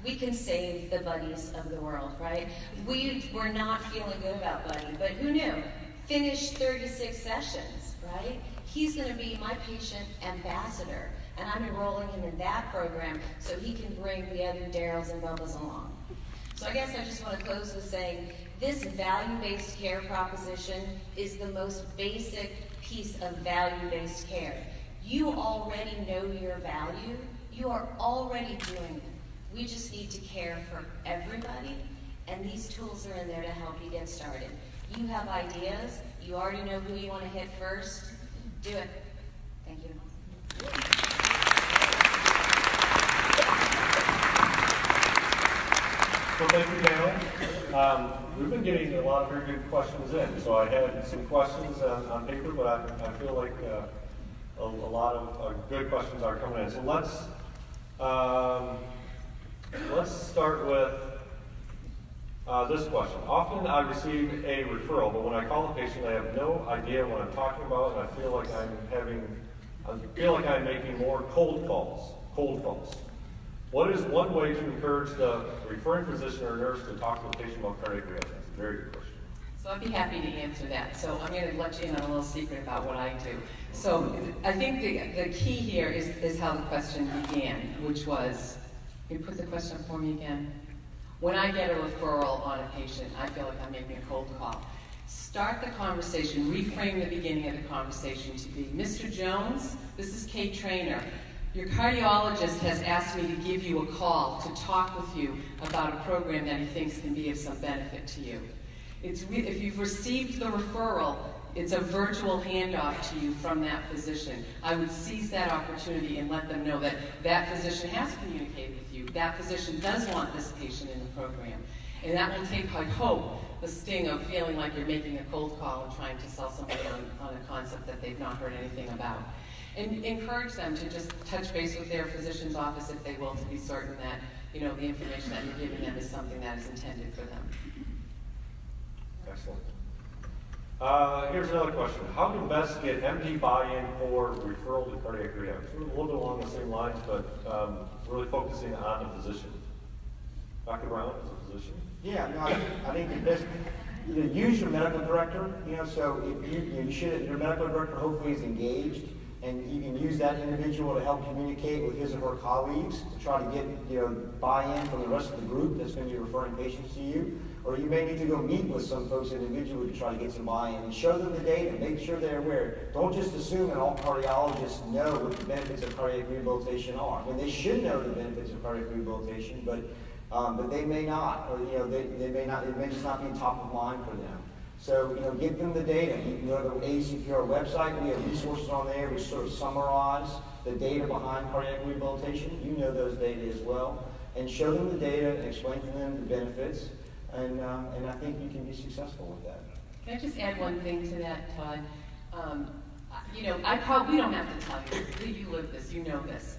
we can save the buddies of the world, right? We were not feeling good about Buddy, but who knew? Finished 36 sessions, right? He's going to be my patient ambassador, and I'm enrolling him in that program so he can bring the other Daryls and Bubba's along. So I guess I just want to close with saying this value-based care proposition is the most basic piece of value-based care. You already know your value. You are already doing it. We just need to care for everybody, and these tools are in there to help you get started. You have ideas. You already know who you want to hit first. Do it. Thank you. Well, thank you, panel. We've been getting a lot of very good questions in. So I had some questions on paper, but I feel like a lot of good questions are coming in. So let's start with this question. Often I receive a referral, but when I call a patient, I have no idea what I'm talking about, and I feel like I'm making more cold calls. What is one way to encourage the referring physician or nurse to talk to a patient about cardiac rehab? That's a very good question. So I'd be happy to answer that. So I'm going to let you in on a little secret about what I do. So I think the key here is how the question began, which was, can you put the question up for me again? When I get a referral on a patient, I feel like I'm making a cold call. Start the conversation, reframe the beginning of the conversation to be, Mr. Jones, this is Kate Trainer. Your cardiologist has asked me to give you a call to talk with you about a program that he thinks can be of some benefit to you. If you've received the referral, it's a virtual handoff to you from that physician. I would seize that opportunity and let them know that that physician has communicated with you. That physician does want this patient in the program. And that will take, I hope, the sting of feeling like you're making a cold call and trying to sell somebody on a concept that they've not heard anything about. And encourage them to just touch base with their physician's office if they will, to be certain that, you know, the information that you're giving them is something that is intended for them. Excellent. Here's another question. How can best get MD buy-in for referral to cardiac rehab? So a little bit along the same lines, but really focusing on the physician. Dr. Brown, as a physician? Yeah, no, I think the best, use your medical director, so if your medical director hopefully is engaged, and you can use that individual to help communicate with his or her colleagues to try to get buy-in from the rest of the group that's going to be referring patients to you. Or you may need to go meet with some folks individually to try to get some buy-in and show them the data, make sure they're aware. Don't just assume that all cardiologists know what the benefits of cardiac rehabilitation are. I mean, they should know the benefits of cardiac rehabilitation, but they may not, or they may not. It may just not be top of mind for them. So get them the data. You can go to the AACVPR website. We have resources on there which sort of summarize the data behind cardiac rehabilitation. You know those data as well, and show them the data and explain to them the benefits. And I think you can be successful with that. Can I just add one thing to that, Todd? We don't have to tell you. You live this. You know this.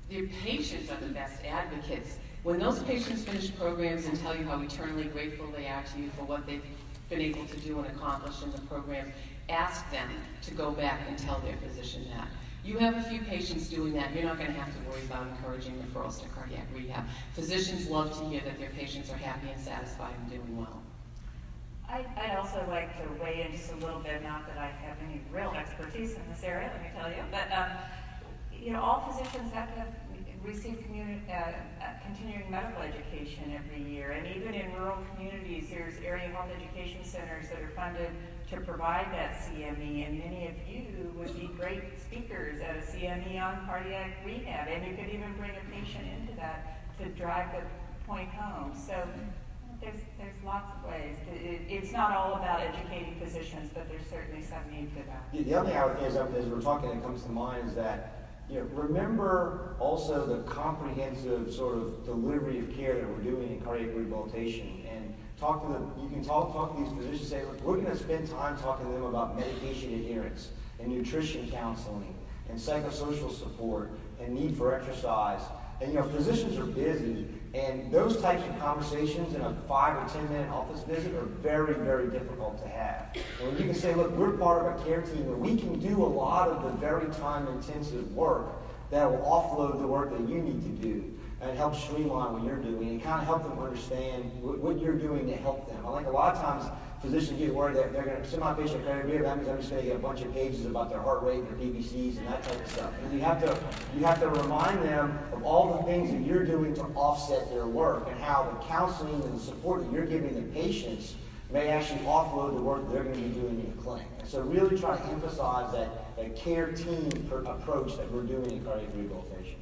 Your patients are the best advocates. When those patients finish programs and tell you how eternally grateful they are to you for what they've been able to do and accomplish in the program, ask them to go back and tell their physician that. You have a few patients doing that. You're not going to have to worry about encouraging referrals to cardiac rehab. Physicians love to hear that their patients are happy and satisfied and doing well. I'd also like to weigh in just a little bit, not that I have any real expertise in this area, let me tell you, but all physicians have to receive continuing medical education every year, and even in rural communities, there's area health education centers that are funded to provide that CME, and many of you would be great speakers at a CME on cardiac rehab, and you could even bring a patient into that to drive the point home. So There's lots of ways. It's not all about educating physicians, but there's certainly some need for that. The other thing I would think is, as we're talking, that comes to mind is that, remember also the comprehensive sort of delivery of care that we're doing in cardiac rehabilitation, and you can talk to these physicians, say, look, we're going to spend time talking to them about medication adherence and nutrition counseling and psychosocial support and need for exercise. And physicians are busy, and those types of conversations in a 5 or 10 minute office visit are very, very difficult to have. And when you can say, look, we're part of a care team where we can do a lot of the very time-intensive work that will offload the work that you need to do and help streamline what you're doing and kind of help them understand what you're doing to help them. I think a lot of times physicians get worried that they're going to send my patient cardiac rehab. That means I'm just going to get a bunch of pages about their heart rate and their PVCs and that type of stuff. And you have to remind them of all the things that you're doing to offset their work and how the counseling and the support that you're giving the patients may actually offload the work they're going to be doing in the clinic. And so really try to emphasize that care team approach that we're doing in cardiac rehabilitation.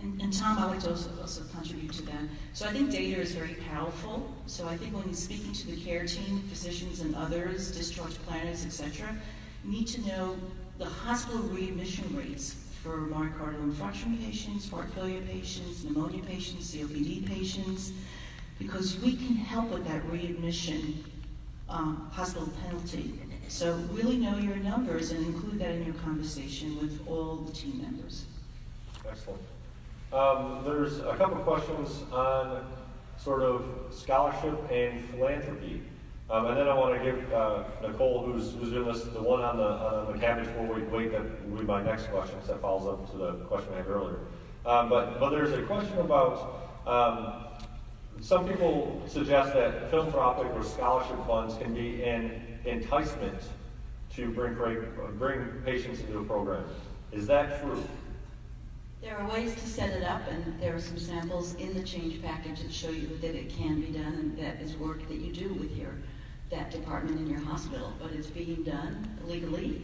And Tom, I'd like to also contribute to that. So I think data is very powerful. So I think when you're speaking to the care team, physicians and others, discharge planners, etc., you need to know the hospital readmission rates for myocardial infarction patients, heart failure patients, pneumonia patients, COPD patients, because we can help with that readmission hospital penalty. So really know your numbers and include that in your conversation with all the team members. Excellent. There's a couple questions on sort of scholarship and philanthropy. And then I want to give Nicole, who's doing this, the one on the cabbage 4-week wait, that will be my next question, because that follows up to the question I had earlier. But there's a question about, some people suggest that philanthropic or scholarship funds can be an enticement to bring patients into a program. Is that true? There are ways to set it up, and there are some samples in the change package that show you that it can be done, and that is work that you do with that department in your hospital. But it's being done legally,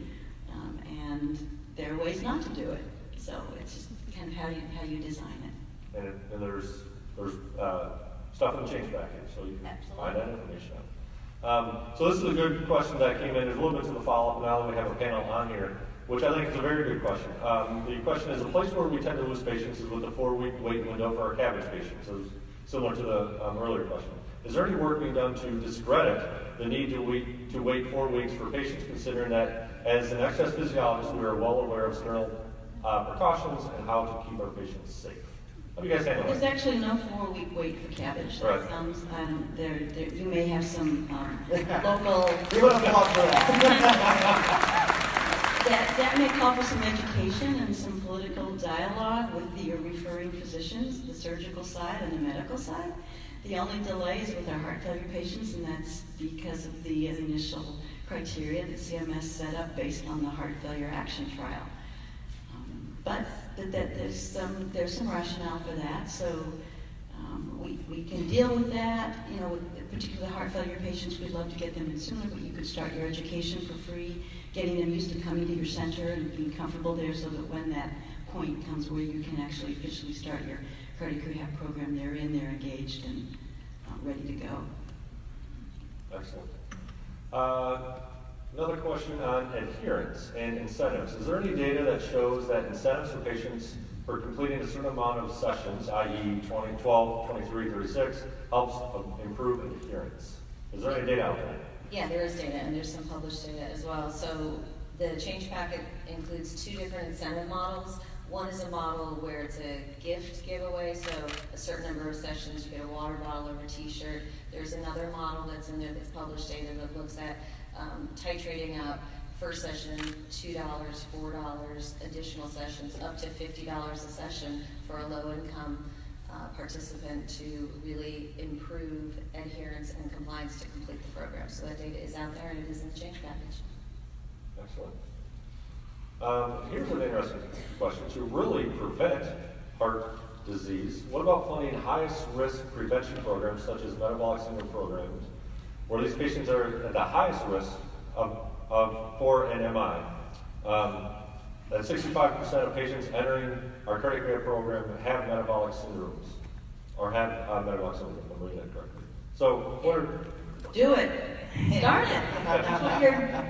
and there are ways not to do it. So it's just kind of how you design it. And there's stuff in the change package, so you can find that information out. So this is a good question that came in. There's a little bit to the follow-up now that we have a panel on here, which I think is a very good question. The question is, a place where we tend to lose patients is with the 4-week wait window for our cabbage patients, so similar to the earlier question. Is there any work being done to discredit the need to wait 4 weeks for patients, considering that as an excess physiologist, we are well aware of sterile precautions and how to keep our patients safe? How do you guys handle There's that? actually no 4-week wait for cabbage. Right. You may have some local... Give it a applause for that. That may call for some education and some political dialogue with the referring physicians, the surgical side and the medical side. The only delay is with our heart failure patients, and that's because of the initial criteria that CMS set up based on the heart failure action trial. But there's some rationale for that, so we can deal with that. With particularly heart failure patients, we'd love to get them in sooner, but you could start your education for free, getting them used to coming to your center and being comfortable there, so that when that point comes where you can actually officially start your cardiac rehab program, they're engaged and ready to go. Excellent. Another question on adherence and incentives. Is there any data that shows that incentives for patients for completing a certain amount of sessions, i.e. 12, 23, 36, helps improve adherence? Is there any data out there? Yeah, there is data, and there's some published data as well. So the change packet includes 2 different incentive models. One is a model where it's a gift giveaway, so a certain number of sessions, you get a water bottle or a t-shirt. There's another model that's in there that's published data that looks at titrating up. First session, $2, $4, additional sessions, up to $50 a session for a low-income participant to really improve adherence and compliance to complete the program. So that data is out there, and it is in the change package. Excellent. Here's an interesting question. To really prevent heart disease, what about funding highest risk prevention programs such as metabolic syndrome programs, where these patients are at the highest risk for an MI? That 65% of patients entering our cardiac rehab program have metabolic syndromes, or have metabolic syndrome, I'm reading that correctly. So what are, Do it. Start it.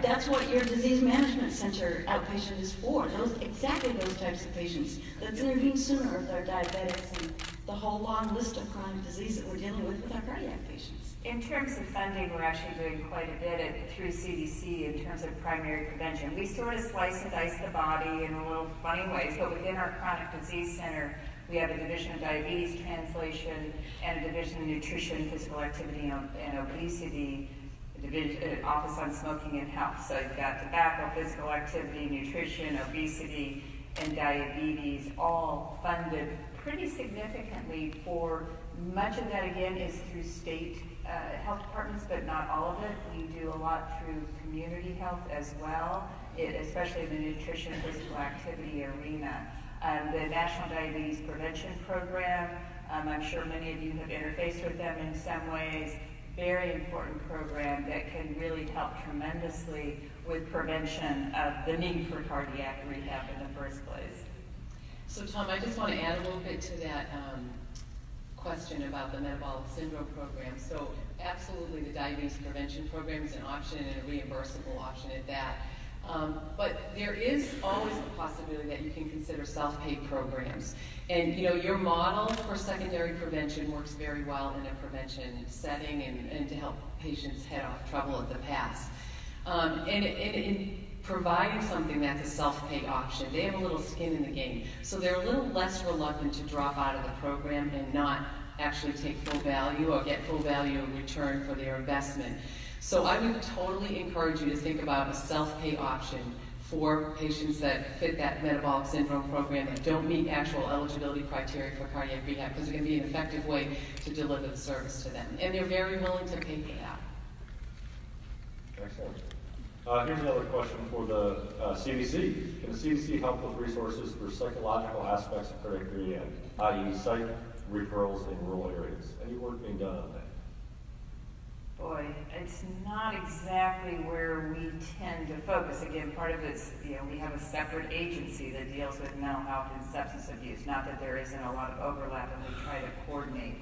That's what your disease management center outpatient is for. Exactly those types of patients. Let's intervene sooner with our diabetics and the whole long list of chronic disease that we're dealing with our cardiac patients. In terms of funding, we're actually doing quite a bit through CDC in terms of primary prevention. We sort of slice and dice the body in a little funny ways, but within our chronic disease center, we have a division of diabetes translation and a division of nutrition, physical activity, and obesity, an office on smoking and health. So you've got tobacco, physical activity, nutrition, obesity, and diabetes, all funded pretty significantly. For much of that, again, is through state health departments, but not all of it. We do a lot through community health as well, especially in the nutrition, physical activity arena. The National Diabetes Prevention Program, I'm sure many of you have interfaced with them in some ways. Very important program that can really help tremendously with prevention of the need for cardiac rehab in the first place. So Tom, I just want to add a little bit to that question about the metabolic syndrome program. So absolutely the diabetes prevention program is an option and a reimbursable option at that. But there is always the possibility that you can consider self-pay programs. And you know, your model for secondary prevention works very well in a prevention setting and to help patients head off trouble of the past. And in providing something that's a self-pay option, they have a little skin in the game. So they're a little less reluctant to drop out of the program and not actually take full value or get full value in return for their investment. So I would totally encourage you to think about a self-pay option for patients that fit that metabolic syndrome program that don't meet actual eligibility criteria for cardiac rehab, because it can be an effective way to deliver the service to them. And they're very willing to pay for that. Excellent. Here's another question for the CDC. Can the CDC help with resources for psychological aspects of cardiac rehab, i.e. psych referrals in rural areas? Any work being done on that? Boy, it's not exactly where we tend to focus. Again, part of it's, we have a separate agency that deals with mental health and substance abuse. Not that there isn't a lot of overlap, and we try to coordinate.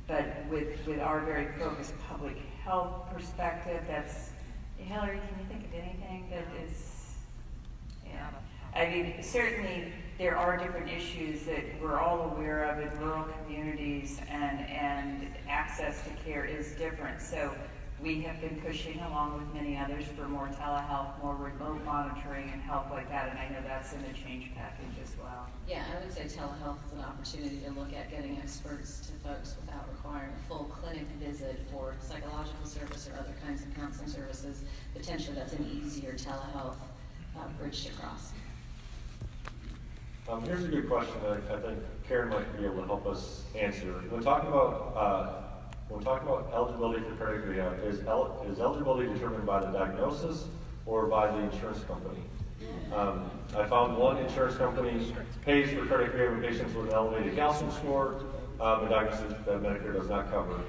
But with our very focused public health perspective, that's, Hillary, can you think of anything that is, I mean, certainly there are different issues that we're all aware of in rural communities, and access to care is different. So we have been pushing along with many others for more telehealth, more remote monitoring and help like that, and I know that's in the change package as well. Yeah, I would say telehealth is an opportunity to look at getting experts to folks without requiring a full clinic visit for psychological service or other kinds of counseling services. Potentially that's an easier telehealth bridge to cross. Here's a good question that I think Karen might be able to help us answer. When talking about eligibility for cardiac rehab, is eligibility determined by the diagnosis or by the insurance company? I found one insurance company pays for cardiac rehab patients with an elevated calcium score, a diagnosis that Medicare does not cover.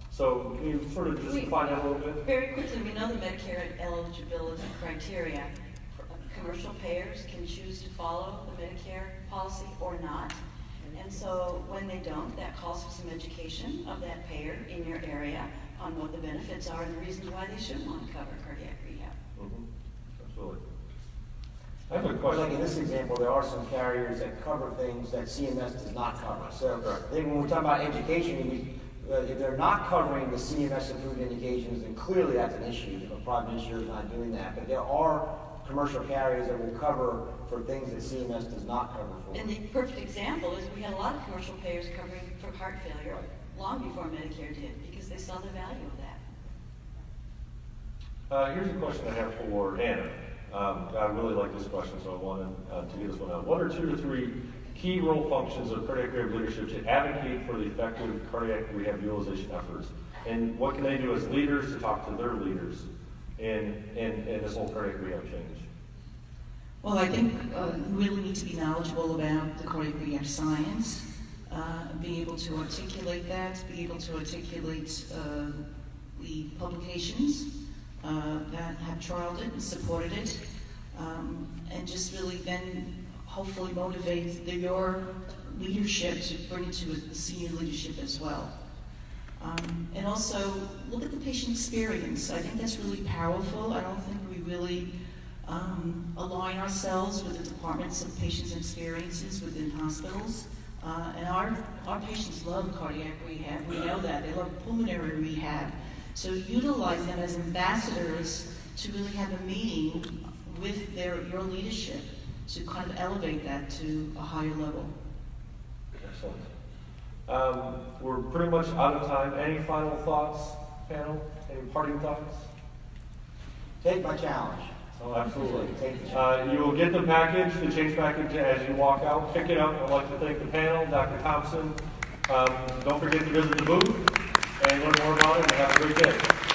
So can you sort of just define that a little bit? Very quickly, we know the Medicare eligibility criteria. Commercial payers can choose to follow the Medicare policy or not. And so when they don't, that calls for some education of that payer in your area on what the benefits are and the reasons why they should want to cover cardiac rehab. Mm-hmm. Absolutely. I have a question. Like in this example, there are some carriers that cover things that CMS does not cover. So I think when we talk about education, if they're not covering the CMS-approved indications, then clearly that's an issue. The private insurer is not doing that. But there are commercial carriers that will cover for things that CMS does not cover for. And the perfect example is we had a lot of commercial payers covering for heart failure long before Medicare did, because they saw the value of that. Here's a question I have for Anna. I really like this question, so I wanted to get this one out. What are 2 to 3 key role functions of cardiac rehab leadership to advocate for the effective cardiac rehab utilization efforts? And what can they do as leaders to talk to their leaders in this whole cardiac rehab change? Well, I think we really need to be knowledgeable about the cardiac rehab science, be able to articulate that, be able to articulate the publications that have trialed it and supported it, and just really then hopefully motivate your leadership to bring it to the senior leadership as well. And also, look at the patient experience. I think that's really powerful. I don't think we really align ourselves with the departments of patients' experiences within hospitals. And our patients love cardiac rehab. We know that. They love pulmonary rehab. So utilize them as ambassadors to really have a meeting with your leadership to kind of elevate that to a higher level. Excellent. We're pretty much out of time. Any final thoughts, panel? Any parting thoughts? Take my challenge. Oh, absolutely. Take the challenge. You will get the package, the change package, as you walk out. Pick it up. I'd like to thank the panel, Dr. Thompson. Don't forget to visit the booth and learn more about it, and have a great day.